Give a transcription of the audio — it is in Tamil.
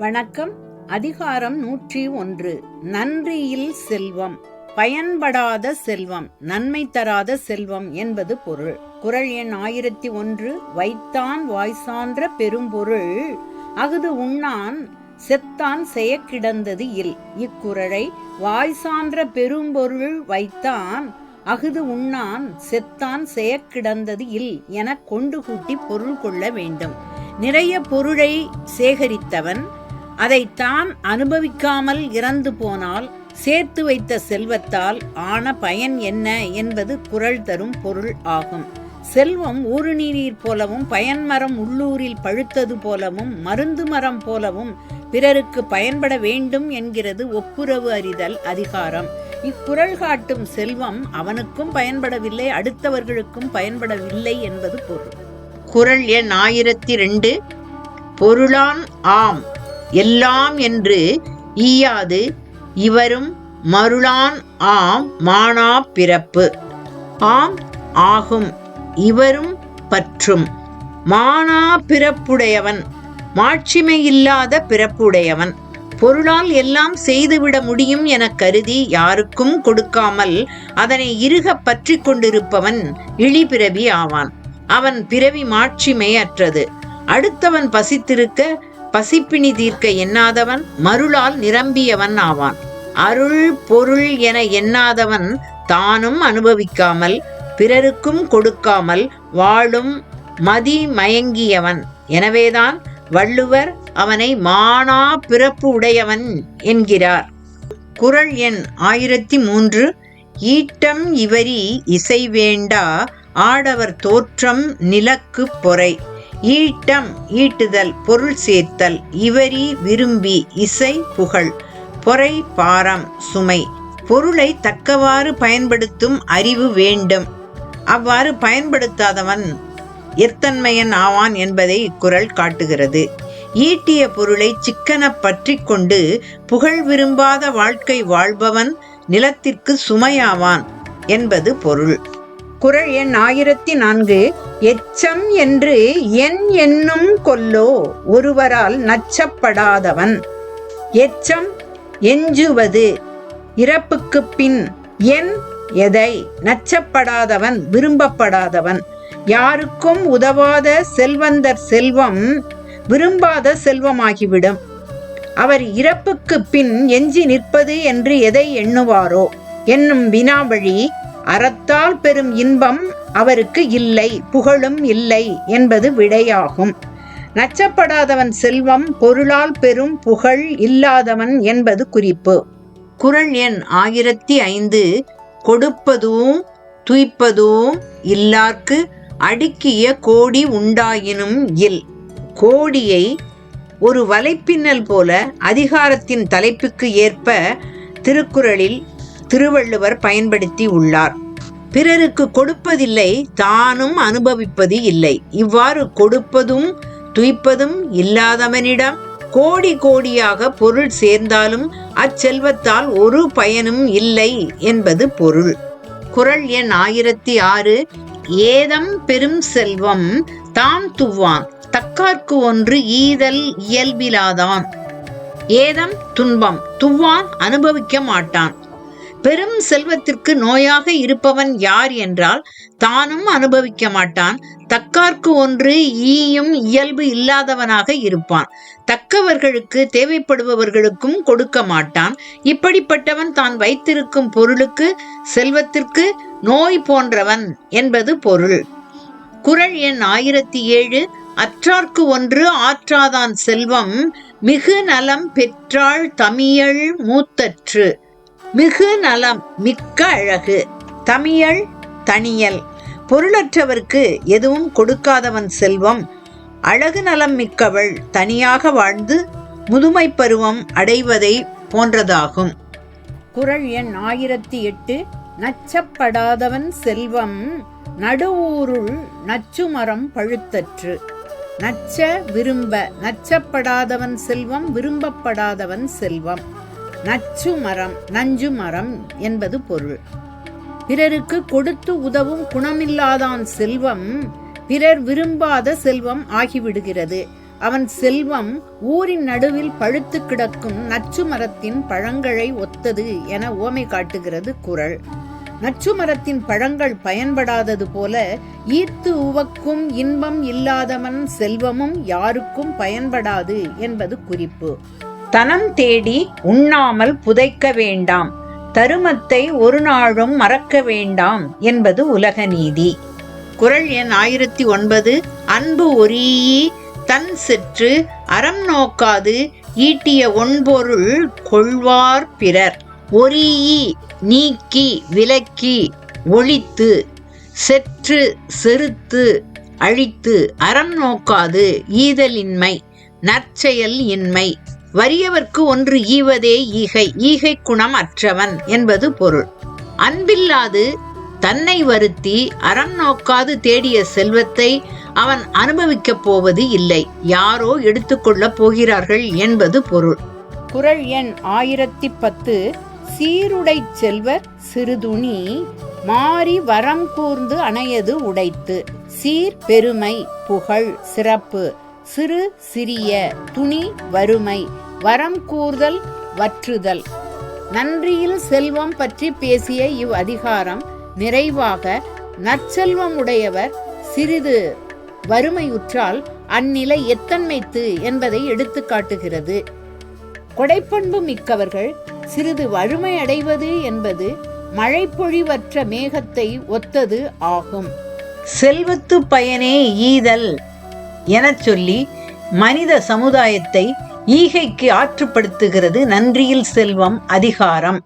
வணக்கம். அதிகாரம் 101. நன்றியில் செல்வம். பயன்படாத செல்வம், நன்மை தராத செல்வம் என்பது பொருள். குறள் எண் 1001. வைத்தான் வாய்சான்ற பெரும்பொருள் அஃது உண்ணான் செத்தான் செயக்கிடந்தது இல். இக்குறளை வாய்சான்ற பெரும்பொருள் வைத்தான் அஃது உண்ணான் செத்தான் செயக்கிடந்தது இல் என கொண்டு கூட்டி பொருள் கொள்ள வேண்டும். நிறைய பொருளை சேகரித்தவன் அதை தான் அனுபவிக்காமல் இறந்து போனால் சேர்த்து வைத்த செல்வத்தால் ஆன பயன் என்ன என்பது குறள் தரும் பொருள் ஆகும். செல்வம் ஊருநீர் போலவும் பயன்மரம் உள்ளூரில் பழுத்தது போலவும் மருந்து மரம் போலவும் பிறருக்கு பயன்பட வேண்டும் என்கிறது ஒப்புரவு அறிதல் அதிகாரம். இக்குறள் காட்டும் செல்வம் அவனுக்கும் பயன்படவில்லை, அடுத்தவர்களுக்கும் பயன்படவில்லை என்பது பொருள். குறள் எண் 1002. பொருளான் ஆம் எல்லாம் என்று ஈயாது இவரும் மருளான் ஆம் மானா பிறப்பு. ஆம் ஆகும் இவரும் பற்றும் மானா பிறப்புடையவன் மாட்சிமையில்லாத பிறப்புடையவன். பொருளால் எல்லாம் செய்துவிட முடியும் என கருதி யாருக்கும் கொடுக்காமல் அதனை இறுக பற்றி கொண்டிருப்பவன் இழிபிறவி ஆவான். அவன் பிறவி மாட்சிமை அற்றது. அடுத்தவன் பசித்திருக்க பசிப்பினி தீர்க்க எண்ணாதவன் மருளால் நிரம்பியவன் ஆவான். அருள் பொருள் என எண்ணாதவன் தானும் அனுபவிக்காமல் பிறருக்கும் கொடுக்காமல் வாழும் மதி மயங்கியவன். எனவேதான் வள்ளுவர் அவனை மானா பிறப்பு உடையவன் என்கிறார். குறள் எண் 1003. ஈட்டம் இவரி இசை வேண்டா ஆடவர் தோற்றம் நிலக்கு பொறை. ஈட்டம் ஈட்டுதல் பொருள் சேர்த்தல், இவரி விரும்பி, இசை புகழ், பொறை பாரம் சுமை. பொருளை தக்கவாறு பயன்படுத்தும் அறிவு வேண்டும். அவ்வாறு பயன்படுத்தாதவன் எத்தன்மையன் ஆவான் என்பதை இக்குறள் காட்டுகிறது. ஈட்டிய பொருளை சிக்கன பற்றி கொண்டு புகழ் விரும்பாத வாழ்க்கை வாழ்பவன் நிலத்திற்கு சுமையாவான் என்பது பொருள். குறள் எண் 1004. எச்சம் என்று என் என்னும் கொல்லோ ஒருவரால் நச்சப்படாதவன். எச்சம் எஞ்சுவது, இறப்புக்கு பின் என் எதை நச்சப்படாதவன் விரும்பப்படாதவன். யாருக்கும் உதவாத செல்வந்தர் செல்வம் விரும்பாத செல்வமாகிவிடும். அவர் இறப்புக்கு பின் எஞ்சி நிற்பது என்று எதை எண்ணுவாரோ என்னும் வினாவழி அறத்தால் பெறும் இன்பம் அவருக்கு இல்லை, புகழும் இல்லை என்பது விடையாகும். நச்சப்படாதவன் செல்வம், பொருளால் பெறும் புகழ் இல்லாதவன் என்பது குறிப்பு. குறள் எண் 1005. கொடுப்பதும் துய்ப்பதும் இல்லார்க்கு அடுக்கிய கோடி உண்டாயினும் இல். கோடியை ஒரு வலைப்பின்னல் போல அதிகாரத்தின் தலைப்புக்கு ஏற்ப திருக்குறளில் திருவள்ளுவர் பயன்படுத்தி உள்ளார். பிறருக்கு கொடுப்பதில்லை, தானும் அனுபவிப்பது இல்லை. இவ்வாறு கொடுப்பதும் துய்ப்பதும் இல்லாதவனிடம் கோடி கோடியாக பொருள் சேர்ந்தாலும் அச்செல்வத்தால் ஒரு பயனும் இல்லை என்பது பொருள். குறள் எண் 1006. ஏதம் பெரும் செல்வம் தாம் துவான் தக்கார்க்கு ஒன்று ஈதல் இயல்பிலாதான். ஏதம் துன்பம், துவான் அனுபவிக்க மாட்டான். பெரும் செல்வத்திற்கு நோயாக இருப்பவன் யார் என்றால் தானும் அனுபவிக்க மாட்டான். தக்கார்க்கு ஒன்று ஈயும் இயல்பு இல்லாதவனாக இருப்பான். தக்கவர்களுக்கு தேவைப்படுபவர்களுக்கும் கொடுக்க மாட்டான். இப்படிப்பட்டவன் தான் வைத்திருக்கும் பொருளுக்கு செல்வத்திற்கு நோய் போன்றவன் என்பது பொருள். குறள் எண் 1007. அற்றார்க்கு ஒன்று ஆற்றாதான் செல்வம் மிகு நலம் பெற்றாள் தமியள் மூத்தற்று. மிகு நலம் மிக்க அழகு, தமியல் தனியல். பொருளற்றவர்க்கு எதுவும் கொடுக்காதவன் செல்வம் அழகு நலம் மிக்கவள் தனியாக வாழ்ந்து முதுமை பருவம் அடைவதை போன்றதாகும். குறள் எண் 1008. நச்சப்படாதவன் செல்வம் நடுவூருள் நச்சுமரம் பழுத்தற்று. நச்ச விரும்ப, நச்சப்படாதவன் செல்வம் விரும்பப்படாதவன் செல்வம். நச்சு மரம், நஞ்சு மரம் என்பது பொருள். பிறருக்கு கொடுத்து உதவும் குணமில்லாதான் செல்வம் பிறர் விரும்பாத செல்வம் ஆகிவிடுகிறது. அவன் செல்வம் ஊரின் நடுவில் பழுத்து கிடக்கும் நச்சு மரத்தின் பழங்களை ஒத்தது என உவமை காட்டுகிறது குறள். நச்சு மரத்தின் பழங்கள் பயன்படாதது போல ஈர்த்து உவக்கும் இன்பம் இல்லாதவன் செல்வமும் யாருக்கும் பயன்படாது என்பது குறிப்பு. தனம் தேடி உண்ணாமல் புதைக்க வேண்டாம், தருமத்தை ஒரு நாளும் மறக்க வேண்டாம் என்பது உலக நீதி. குறள் எண் 1009. அன்பு ஒரீஇ தன் செற்று அறம் நோக்காது ஈட்டிய ஒன்பொருள் கொள்வார் பிறர். ஒரீஇ நீக்கி விலக்கி ஒழித்து, செற்று செறுத்து அழித்து, அறம் நோக்காது ஈதலின்மை நற்செயல் இன்மை, வறியவர்க்கு ஒன்று ஈவதே ஈகை, ஈகை குணம் அற்றவன் என்பது பொருள். அன்பில்லாது தன்னை வருத்தி அறம் நோக்காது தேடிய செல்வத்தை அவன் அனுபவிக்கப் போவது இல்லை, யாரோ எடுத்துக்கொள்ளப் போகிறார்கள் என்பது பொருள். குறள் எண் 1010. சீருடை செல்வர் சிறுதுணி மாறி வரம் கூர்ந்து அணையது உடைத்து. சீர் பெருமை புகழ் சிறப்பு, சிறு சிறிய துணி வறுமை, வரம் கூர்தல் வற்றுதல். நன்றியில் செல்வம் பற்றி பேசிய இவ் அதிகாரம் நிறைவாக நற்செல்வம் உடையவர் சிறிது வறுமையுற்றால் அந்நிலை எத்தன்மைத்து என்பதை எடுத்து காட்டுகிறது. கொடைப்பண்பு மிக்கவர்கள் சிறிது வறுமை அடைவது என்பது மழை பொழிவற்ற மேகத்தை ஒத்தது ஆகும். செல்வத்து பயனே ஈதல் எனச் சொல்லி மனித சமுதாயத்தை ஈகைக்கு ஆற்றுப்படுத்துகிறது நன்றியில் செல்வம் அதிகாரம்.